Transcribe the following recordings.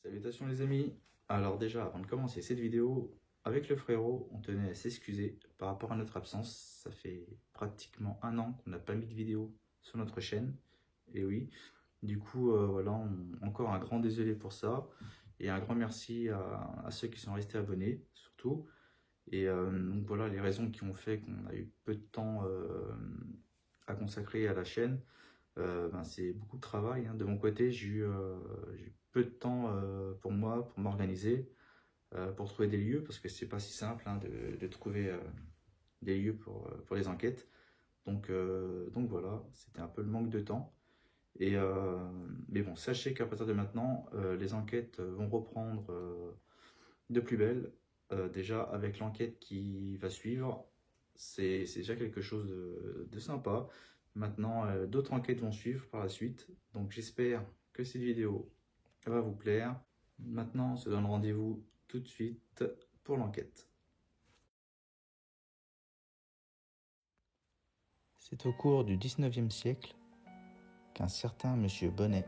Salutations les amis. Alors déjà, avant de commencer cette vidéo, avec le frérot, on tenait à s'excuser par rapport à notre absence. Ça fait pratiquement un an qu'on n'a pas mis de vidéo sur notre chaîne. Et oui, du coup, voilà, encore un grand désolé pour ça. Et un grand merci à ceux qui sont restés abonnés, surtout. Et donc voilà, les raisons qui ont fait qu'on a eu peu de temps à consacrer à la chaîne. C'est beaucoup de travail, hein. De mon côté, j'ai eu peu de temps pour moi, pour m'organiser, pour trouver des lieux, parce que c'est pas si simple, hein, de trouver des lieux pour les enquêtes. Donc voilà, c'était un peu le manque de temps. Mais bon, sachez qu'à partir de maintenant, les enquêtes vont reprendre de plus belle. Déjà, avec l'enquête qui va suivre, c'est déjà quelque chose de sympa. Maintenant, d'autres enquêtes vont suivre par la suite. Donc j'espère que cette vidéo va vous plaire. Maintenant, on se donne rendez-vous tout de suite pour l'enquête. C'est au cours du 19e siècle qu'un certain monsieur Bonnet,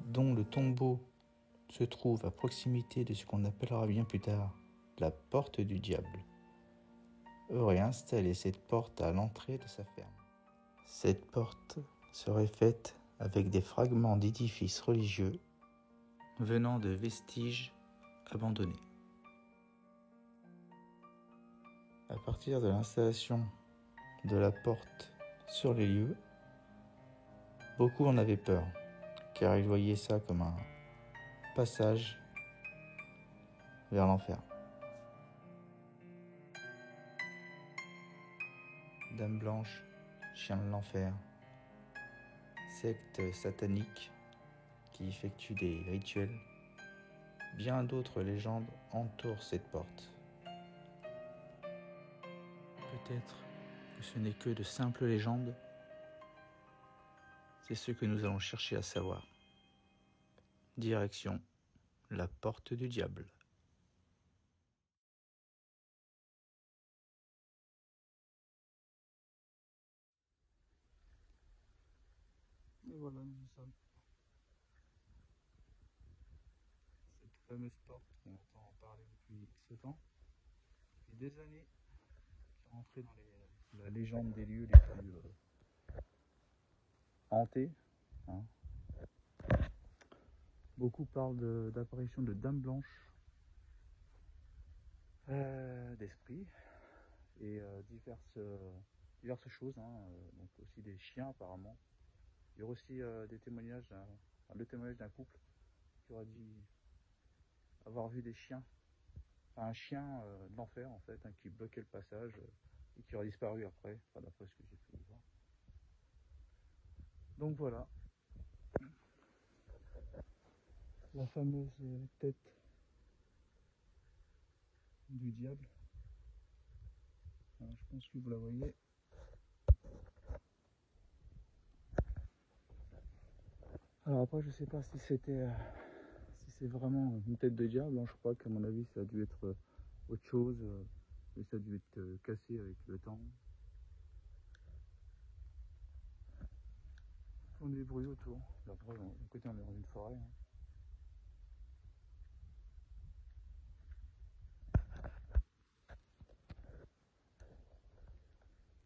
dont le tombeau se trouve à proximité de ce qu'on appellera bien plus tard la porte du diable, aurait installé cette porte à l'entrée de sa ferme. Cette porte serait faite avec des fragments d'édifices religieux venant de vestiges abandonnés. À partir de l'installation de la porte sur les lieux, beaucoup en avaient peur, car ils voyaient ça comme un passage vers l'enfer. Dame blanche, chien de l'enfer, secte satanique qui effectue des rituels, bien d'autres légendes entourent cette porte. Peut-être que ce n'est que de simples légendes. C'est ce que nous allons chercher à savoir. Direction la porte du diable. Et voilà, nous sommes. Cette fameuse porte qu'on entend en parler depuis ce temps, depuis des années, qui est rentrée dans la légende des lieux les plus hantés. Hein. Beaucoup parlent d'apparition de dames blanches, d'esprits et diverses choses, hein, donc aussi des chiens apparemment. Il y a aussi le témoignage d'un couple qui aurait dit avoir vu des chiens, enfin, un chien de l'enfer en fait, hein, qui bloquait le passage et qui aurait disparu après, enfin, d'après ce que j'ai pu voir. Donc voilà, la fameuse tête du diable. Alors, je pense que vous la voyez. Alors après, je sais pas si c'est vraiment une tête de diable, hein. Je crois qu'à mon avis ça a dû être autre chose, et ça a dû être cassé avec le temps. On a des bruits autour. Après, d'un côté on est dans une forêt, hein.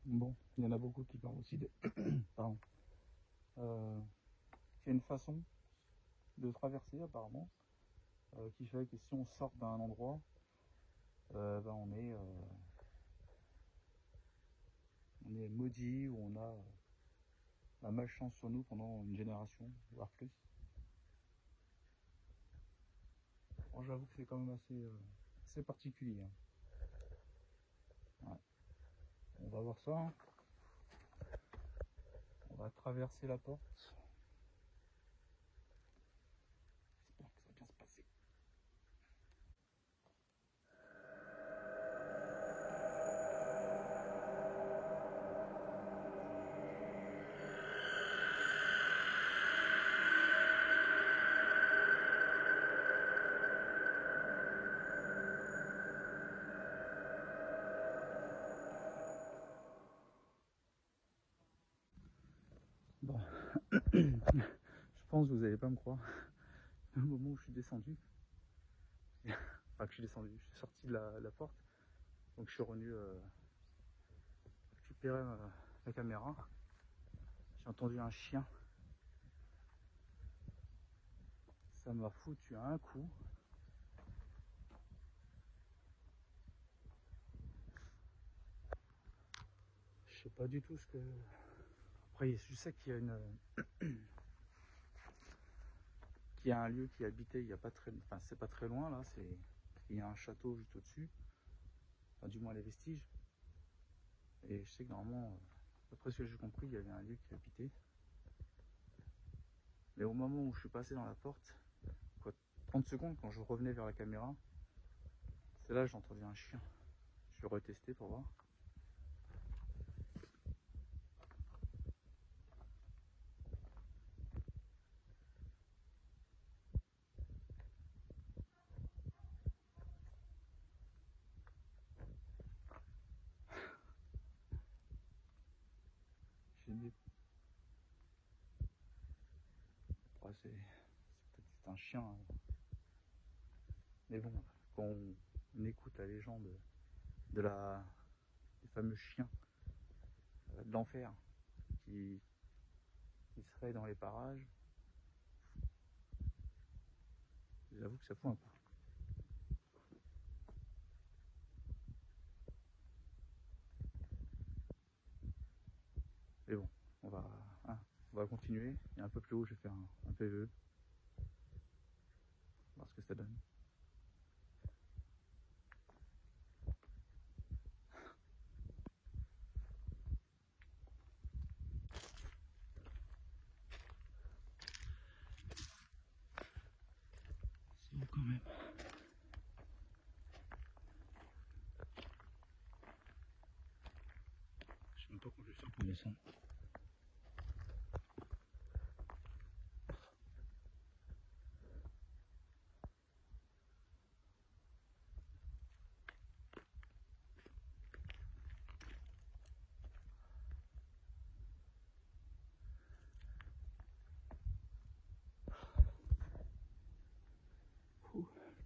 Bon, il y en a beaucoup qui parlent aussi de pardon. Il y a une façon de traverser apparemment, qui fait que si on sort d'un endroit, on est maudit, ou on a la malchance sur nous pendant une génération, voire plus. Bon, j'avoue que c'est quand même assez particulier, hein. Ouais. On va voir ça, hein. On va traverser la porte. J'espère que ça va bien se passer. Bon, je pense que vous n'allez pas me croire, au moment où je suis descendu, enfin que je suis descendu, je suis sorti de la porte, donc je suis revenu récupérer la caméra. J'ai entendu un chien, ça m'a foutu un coup. Je sais pas du tout ce que... Après, je sais qu'il y a qu'il y a un lieu qui est habité, il y a pas très... Enfin, c'est pas très loin, là, il y a un château juste au-dessus, enfin, du moins les vestiges. Et je sais que normalement, d'après ce que j'ai compris, il y avait un lieu qui est habité. Mais au moment où je suis passé dans la porte, quoi, 30 secondes, quand je revenais vers la caméra, c'est là que j'ai entendu un chien. Je vais retester pour voir. J'ai dit... Ouais, c'est peut-être un chien. Hein. Mais bon, quand on écoute la légende de des fameux chiens de l'enfer qui seraient dans les parages, j'avoue que ça fout un peu. Mais bon, on va continuer. Et un peu plus haut, je vais faire un PVE. Voir ce que ça donne. C'est beau quand même. Je sais même pas comment je vais faire pour descendre.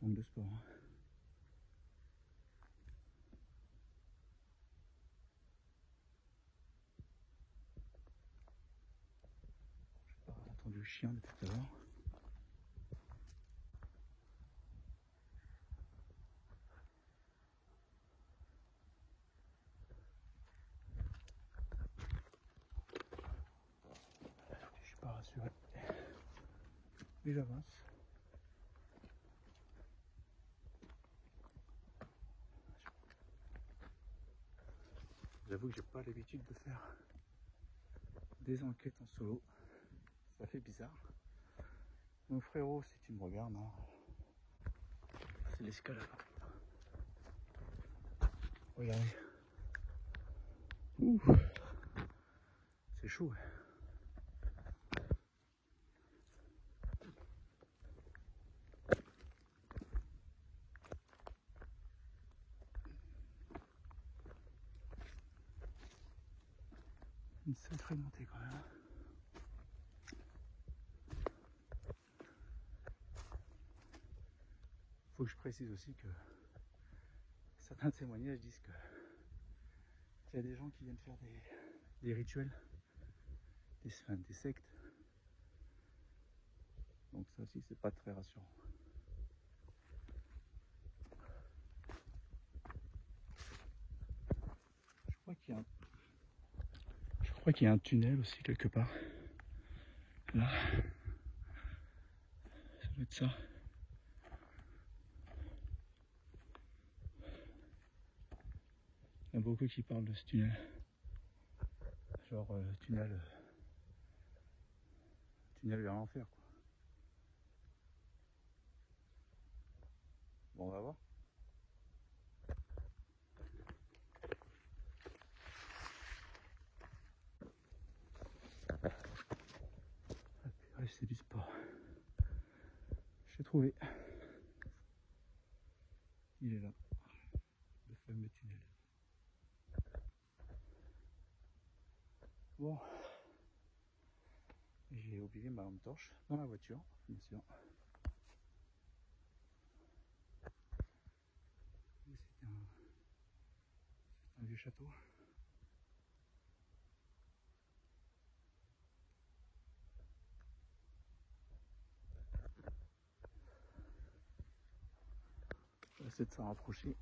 Je manque de sport. Hein. J'ai pas entendu le chien depuis tout à l'heure. Je suis pas rassuré. Mais j'avance. J'avoue que j'ai pas l'habitude de faire des enquêtes en solo. Ça fait bizarre. Mon frérot, si tu me regardes, hein, c'est l'escalade. Regardez. Ouh. C'est chaud. Une sacrée montée quand même. Faut que je précise aussi que certains témoignages disent que il y a des gens qui viennent faire des rituels, des sectes. Donc ça aussi c'est pas très rassurant. Je crois qu'il y a un tunnel aussi quelque part. Là. Ça doit être ça. Il y a beaucoup qui parlent de ce tunnel. Genre tunnel vers l'enfer quoi. Bon on va voir. Ah, c'est du sport. J'ai trouvé. Il est là. Le fameux tunnel. Bon. J'ai oublié ma lampe torche dans la voiture, bien sûr. château. Je vais essayer de s'en rapprocher.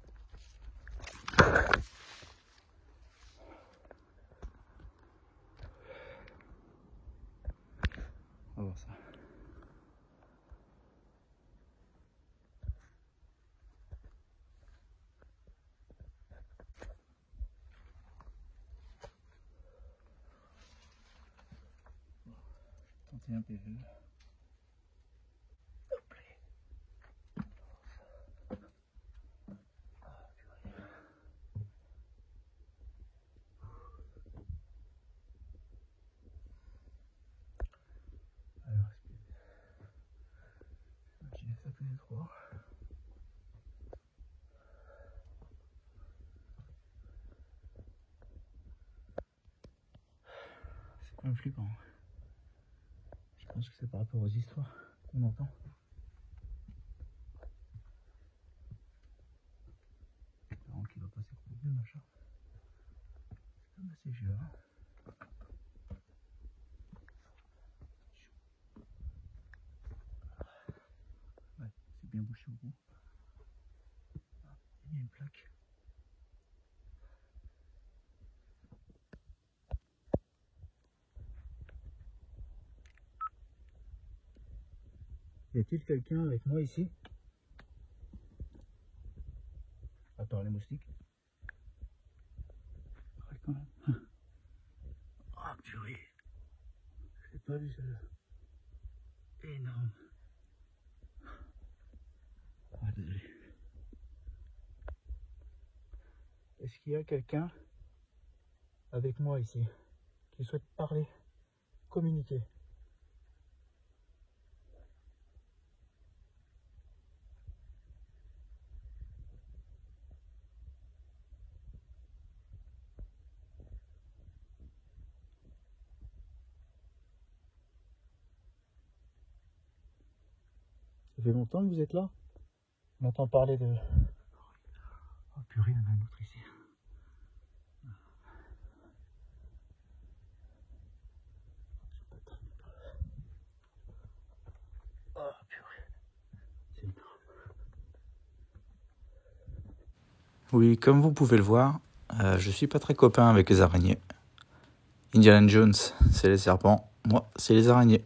On va voir ça. Tenter un PV. Ça fait trois. C'est quand même flippant. Je pense que c'est par rapport aux histoires qu'on entend. Alors qu'il va pas s'écrouler, machin. C'est quand même assez vieux. Hein. Ouais, c'est bien bouché au bout. Il y a une plaque. Y a-t-il quelqu'un avec moi ici? Attends, les moustiques. Ouais, quand même. Ah, purée. J'ai pas vu celle-là. Énorme. Ah, désolé. Est-ce qu'il y a quelqu'un avec moi ici qui souhaite parler, communiquer? Ça fait longtemps que vous êtes là? On entend parler de... Oh purée, il y en a un autre ici. Oh purée. C'est énorme. Oui, comme vous pouvez le voir, je suis pas très copain avec les araignées. Indiana Jones, c'est les serpents. Moi, c'est les araignées.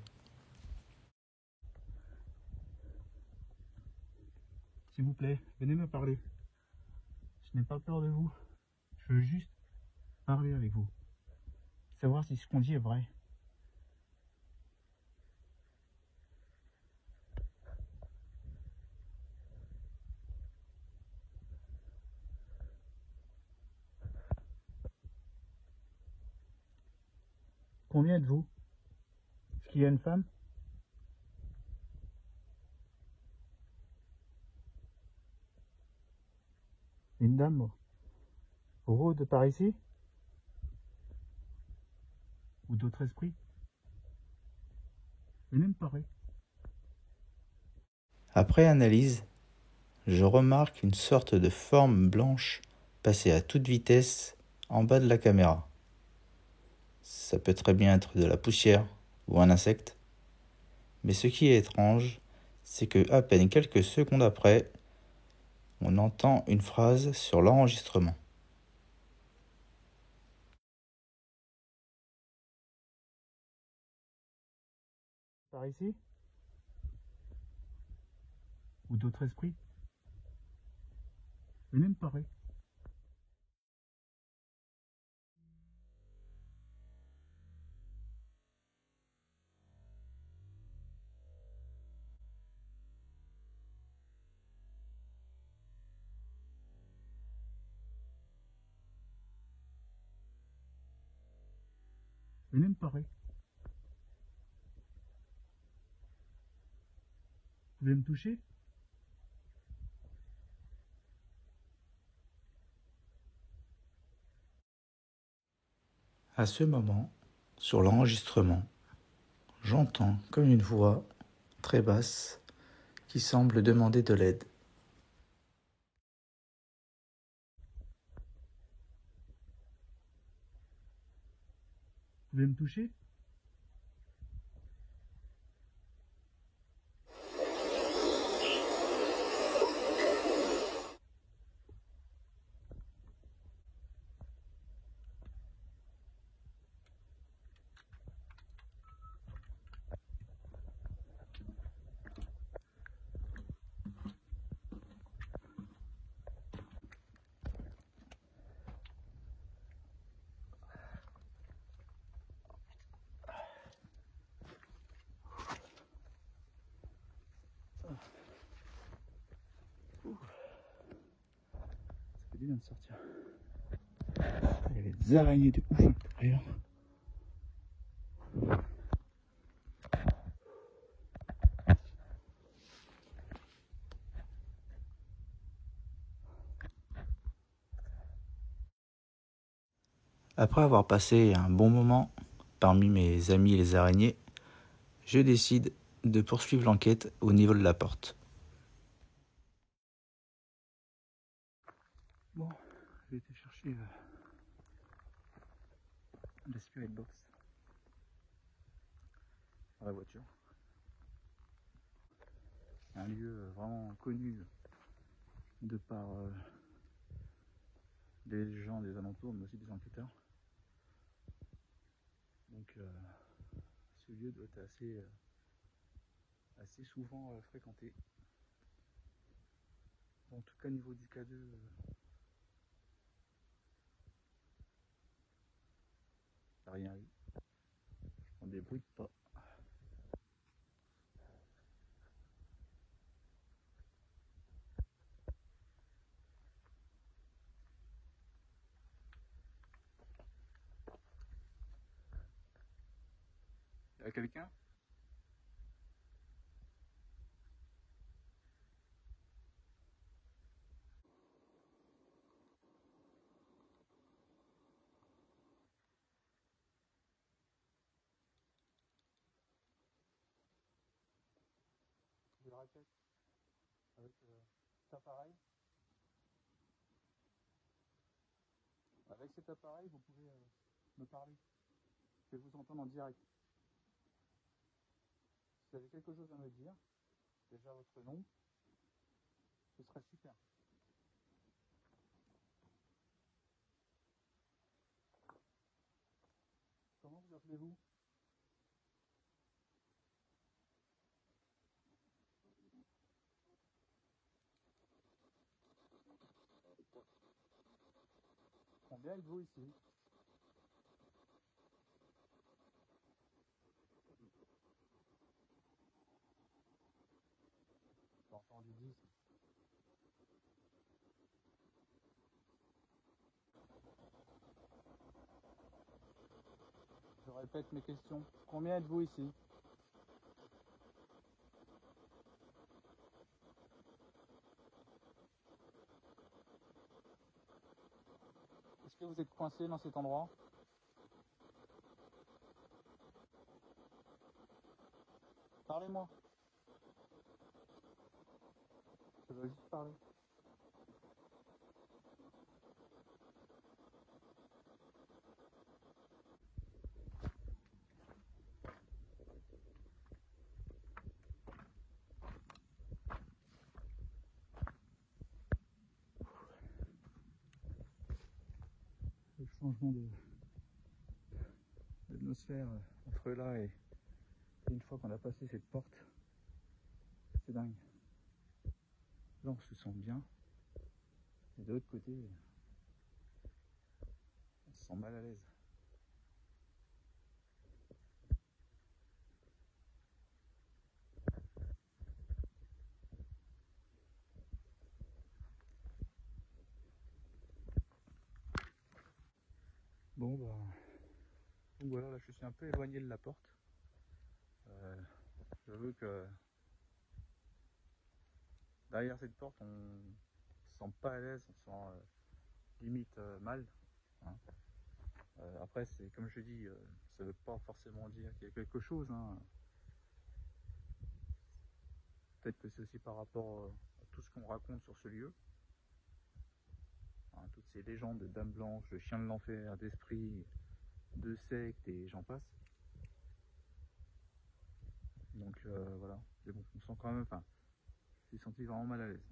S'il vous plaît, venez me parler. Je n'ai pas peur de vous. Je veux juste parler avec vous. Savoir si ce qu'on dit est vrai. Combien êtes-vous? Est-ce qu'il y a une femme? Une dame au rôde par ici? Ou d'autres esprits? Venez me parler. Après analyse, je remarque une sorte de forme blanche passer à toute vitesse en bas de la caméra. Ça peut très bien être de la poussière ou un insecte. Mais ce qui est étrange, c'est que à peine quelques secondes après, on entend une phrase sur l'enregistrement. Par ici? Ou d'autres esprits? Venez me parler. Venez me parler. Vous pouvez me toucher? À ce moment, sur l'enregistrement, j'entends comme une voix très basse qui semble demander de l'aide. pouvez me toucher? Ça fait du bien de sortir. Il y avait des araignées de ouf à l'intérieur. Après avoir passé un bon moment parmi mes amis et les araignées, je décide de poursuivre l'enquête au niveau de la porte. Bon, j'ai été chercher la Spirit Box dans la voiture. Un lieu vraiment connu de par les gens des alentours, mais aussi des enquêteurs. Donc ce lieu doit être assez souvent fréquenté. En tout cas niveau du K2, t'as rien eu. On débrouille pas. Y'a quelqu'un? Des raquettes avec cet appareil. Avec cet appareil, vous pouvez me parler. Je vais vous entendre en direct. Si vous avez quelque chose à me dire, déjà votre nom, ce serait super. Comment vous appelez-vous? Combien êtes-vous ici? J'ai entendu 10. Je répète mes questions. Combien êtes-vous ici? Est-ce que vous êtes coincé dans cet endroit? Parlez-moi. Je veux juste parler. Le changement d'atmosphère entre là et une fois qu'on a passé cette porte, c'est dingue. Là on se sent bien, et de l'autre côté, on se sent mal à l'aise. Bon bah, donc voilà, là je suis un peu éloigné de la porte. Je veux que derrière cette porte on se sent pas à l'aise, on se sent limite mal. Hein. Après c'est comme je dis, ça veut pas forcément dire qu'il y a quelque chose. Hein. Peut-être que c'est aussi par rapport à tout ce qu'on raconte sur ce lieu. Hein, toutes ces légendes de dames blanches, de chiens de l'enfer, d'esprits, de sectes et j'en passe. Donc voilà, mais bon, on sent quand même, enfin, je suis senti vraiment mal à l'aise.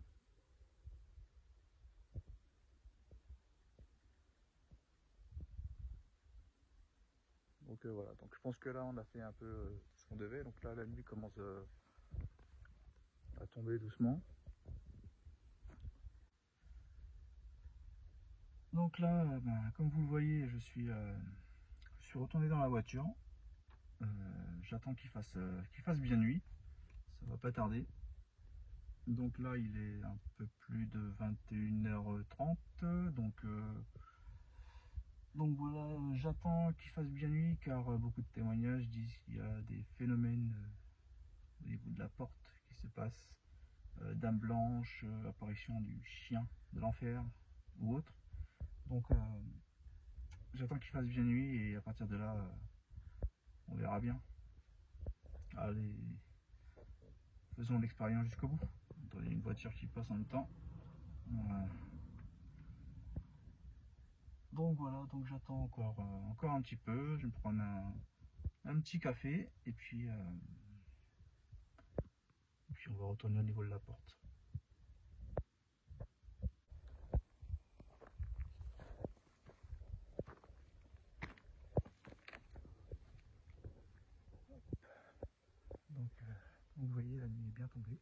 Donc voilà, donc je pense que là on a fait un peu ce qu'on devait. Donc là la nuit commence à tomber doucement. Donc là, comme vous le voyez, je suis retourné dans la voiture. J'attends qu'il fasse bien nuit, ça va pas tarder. Donc là il est un peu plus de 21h30, donc voilà, j'attends qu'il fasse bien nuit car beaucoup de témoignages disent qu'il y a des phénomènes au niveau de la porte qui se passent, dame blanche, apparition du chien de l'enfer ou autre. Donc j'attends qu'il fasse bien nuit et à partir de là on verra bien. Allez, faisons l'expérience jusqu'au bout. Il y a une voiture qui passe en même temps. Donc voilà, donc j'attends encore un petit peu. Je vais me prendre un petit café et puis on va retourner au niveau de la porte. Donc vous voyez, la nuit est bien tombée.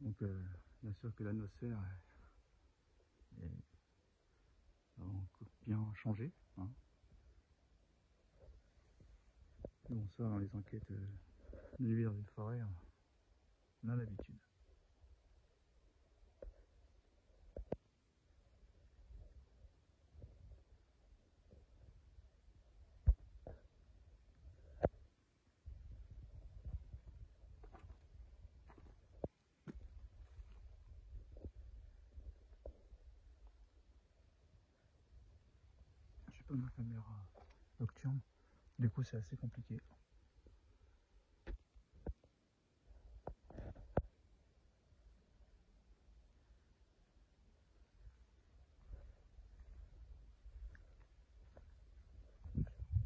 Donc bien sûr que l'atmosphère est bien changée. Hein. Bon, ça, dans les enquêtes de nuit dans une forêt, on a l'habitude. J'ai pas ma caméra nocturne, du coup c'est assez compliqué.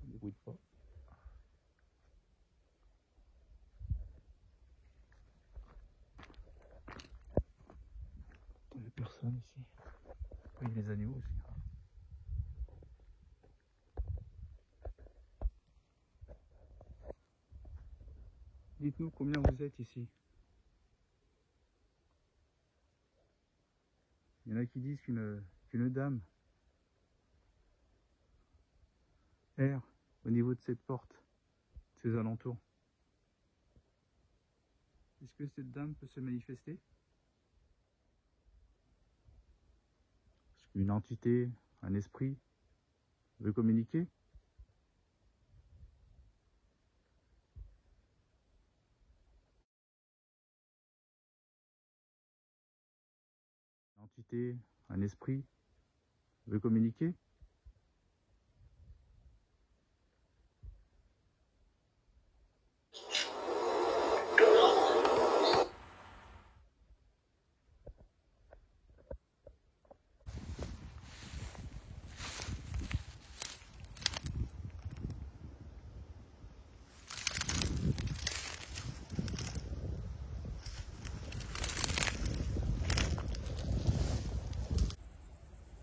On débrouille pas. Il n'y a personne ici. Il y a les animaux aussi. Dites-nous combien vous êtes ici. Il y en a qui disent qu'une dame erre au niveau de cette porte, de ses alentours. Est-ce que cette dame peut se manifester? Est-ce qu'une entité, un esprit, veut communiquer? Une entité, un esprit, veut communiquer?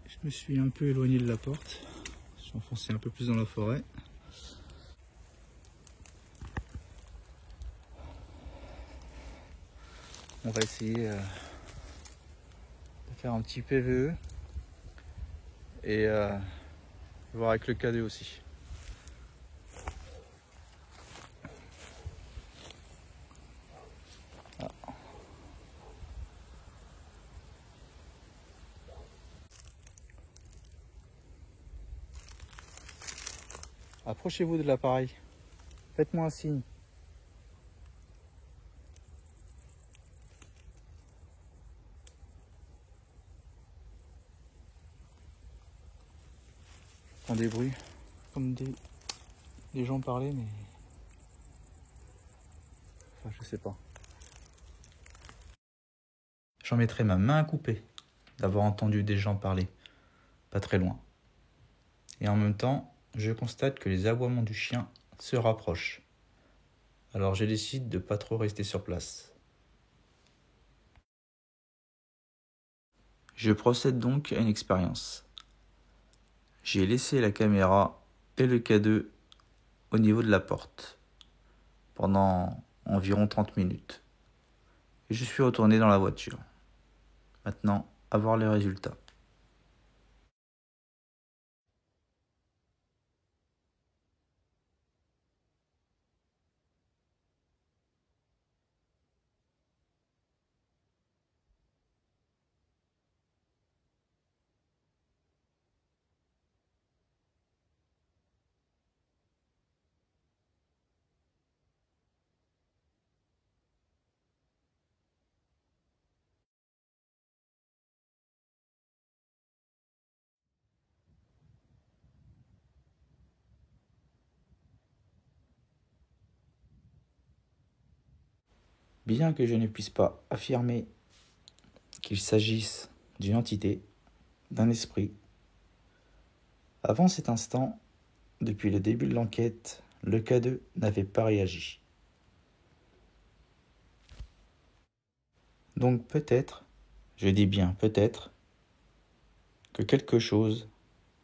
Je me suis un peu éloigné de la porte, je suis enfoncé un peu plus dans la forêt. On va essayer de faire un petit PVE et voir avec le cadet aussi. Ah. Approchez-vous de l'appareil, faites-moi un signe. J'entends des bruits, comme des gens parler, mais enfin je sais pas. J'en mettrais ma main à couper d'avoir entendu des gens parler, pas très loin. Et en même temps, je constate que les aboiements du chien se rapprochent. Alors je décide de pas trop rester sur place. Je procède donc à une expérience. J'ai laissé la caméra et le K2 au niveau de la porte pendant environ 30 minutes. Et je suis retourné dans la voiture. Maintenant, à voir les résultats. Bien que je ne puisse pas affirmer qu'il s'agisse d'une entité, d'un esprit, avant cet instant, depuis le début de l'enquête, le K2 n'avait pas réagi. Donc peut-être, je dis bien peut-être, que quelque chose,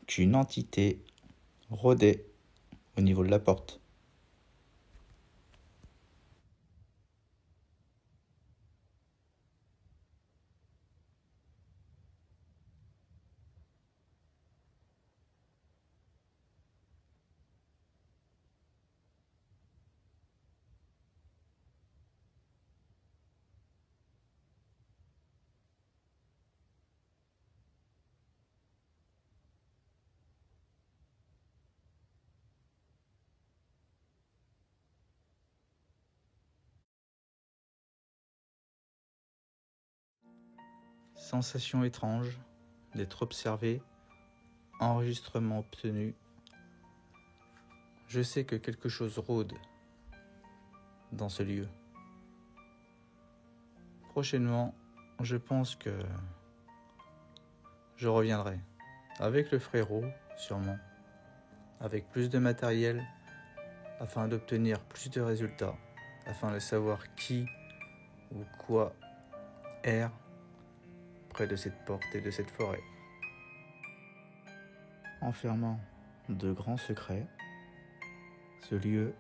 qu'une entité rôdait au niveau de la porte. Sensation étrange d'être observé, enregistrement obtenu. Je sais que quelque chose rôde dans ce lieu. Prochainement, je pense que je reviendrai avec le frérot, sûrement, avec plus de matériel, afin d'obtenir plus de résultats, afin de savoir qui ou quoi erre près de cette porte et de cette forêt. Enfermant de grands secrets, ce lieu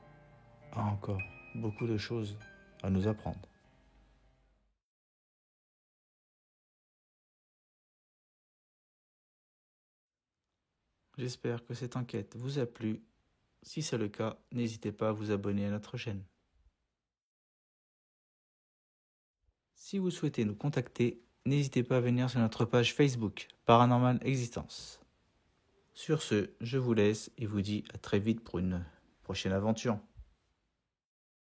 a encore beaucoup de choses à nous apprendre. J'espère que cette enquête vous a plu. Si c'est le cas, n'hésitez pas à vous abonner à notre chaîne. Si vous souhaitez nous contacter, n'hésitez pas à venir sur notre page Facebook, Paranormal Existence. Sur ce, je vous laisse et vous dis à très vite pour une prochaine aventure.